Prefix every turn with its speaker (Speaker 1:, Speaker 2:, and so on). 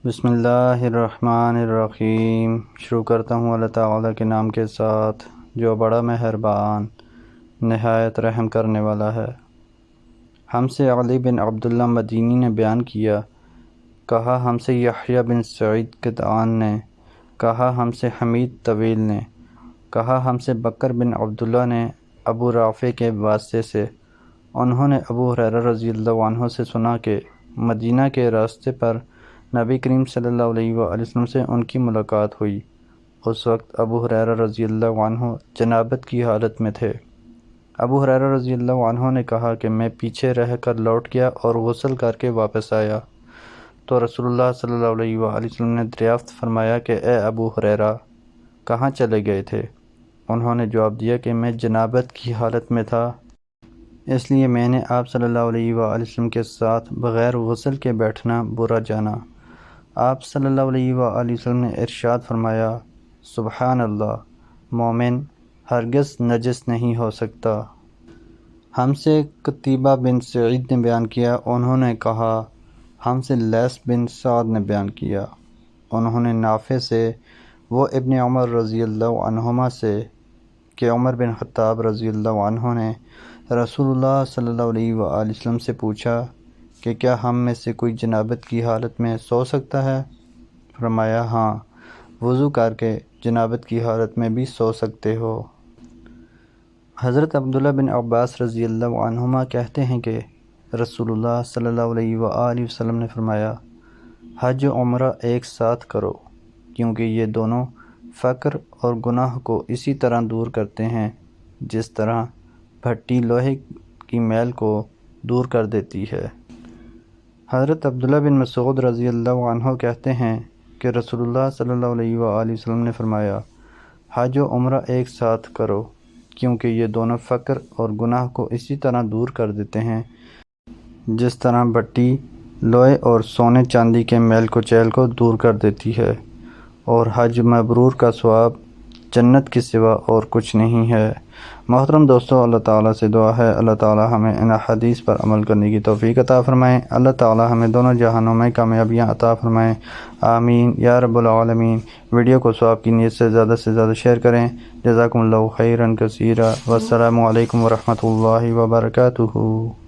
Speaker 1: بسم اللہ الرحمن الرحیم۔ شروع کرتا ہوں اللہ تعالیٰ کے نام کے ساتھ جو بڑا مہربان نہایت رحم کرنے والا ہے۔ ہم سے علی بن عبداللہ مدینی نے بیان کیا، کہا ہم سے یحییٰ بن سعید قطعان نے، کہا ہم سے حمید طویل نے، کہا ہم سے بکر بن عبداللہ نے ابو رافع کے واسطے سے، انہوں نے ابو ہریرہ رضی اللہ عنہ سے سنا کہ مدینہ کے راستے پر نبی کریم صلی اللہ علیہ وآلہ وسلم سے ان کی ملاقات ہوئی۔ اس وقت ابو ہریرہ رضی اللہ عنہ جنابت کی حالت میں تھے۔ ابو ہریرہ رضی اللہ عنہ نے کہا کہ میں پیچھے رہ کر لوٹ گیا اور غسل کر کے واپس آیا تو رسول اللہ صلی اللہ علیہ وآلہ وسلم نے دریافت فرمایا کہ اے ابو ہریرہ، کہاں چلے گئے تھے؟ انہوں نے جواب دیا کہ میں جنابت کی حالت میں تھا، اس لیے میں نے آپ صلی اللہ علیہ وآلہ وسلم کے ساتھ بغیر غسل کے بیٹھنا برا جانا۔ آپ صلی اللہ علیہ وآلہ وسلم نے ارشاد فرمایا، سبحان اللہ، مومن ہرگز نجس نہیں ہو سکتا۔ ہم سے قتیبہ بن سعید نے بیان کیا، انہوں نے کہا ہم سے لیث بن سعد نے بیان کیا، انہوں نے نافع سے، وہ ابن عمر رضی اللہ عنہما سے کہ عمر بن خطاب رضی اللہ عنہ نے رسول اللہ صلی اللہ علیہ وآلہ وسلم سے پوچھا کہ کیا ہم میں سے کوئی جنابت کی حالت میں سو سکتا ہے؟ فرمایا ہاں، وضو کر کے جنابت کی حالت میں بھی سو سکتے ہو۔ حضرت عبداللہ بن عباس رضی اللہ عنہما کہتے ہیں کہ رسول اللہ صلی اللہ علیہ وآلہ وسلم نے فرمایا، حج و عمرہ ایک ساتھ کرو، کیونکہ یہ دونوں فقر اور گناہ کو اسی طرح دور کرتے ہیں جس طرح بھٹی لوہے کی میل کو دور کر دیتی ہے۔ حضرت عبداللہ بن مسعود رضی اللہ عنہ کہتے ہیں کہ رسول اللہ صلی اللہ علیہ وآلہ وسلم نے فرمایا، حج و عمرہ ایک ساتھ کرو، کیونکہ یہ دونوں فقر اور گناہ کو اسی طرح دور کر دیتے ہیں جس طرح بھٹی لوہے اور سونے چاندی کے میل کچیل کو دور کر دیتی ہے، اور حج مبرور کا ثواب جنت کے سوا اور کچھ نہیں ہے۔ محترم دوستو، اللہ تعالیٰ سے دعا ہے اللہ تعالیٰ ہمیں ان حدیث پر عمل کرنے کی توفیق عطا فرمائیں، اللہ تعالیٰ ہمیں دونوں جہانوں میں کامیابیاں عطا فرمائیں، آمین یا رب العالمین۔ ویڈیو کو ثواب کی نیت سے زیادہ شیئر کریں۔ جزاکم اللہ خیرا کثیرا، والسلام علیکم ورحمۃ اللہ وبرکاتہ۔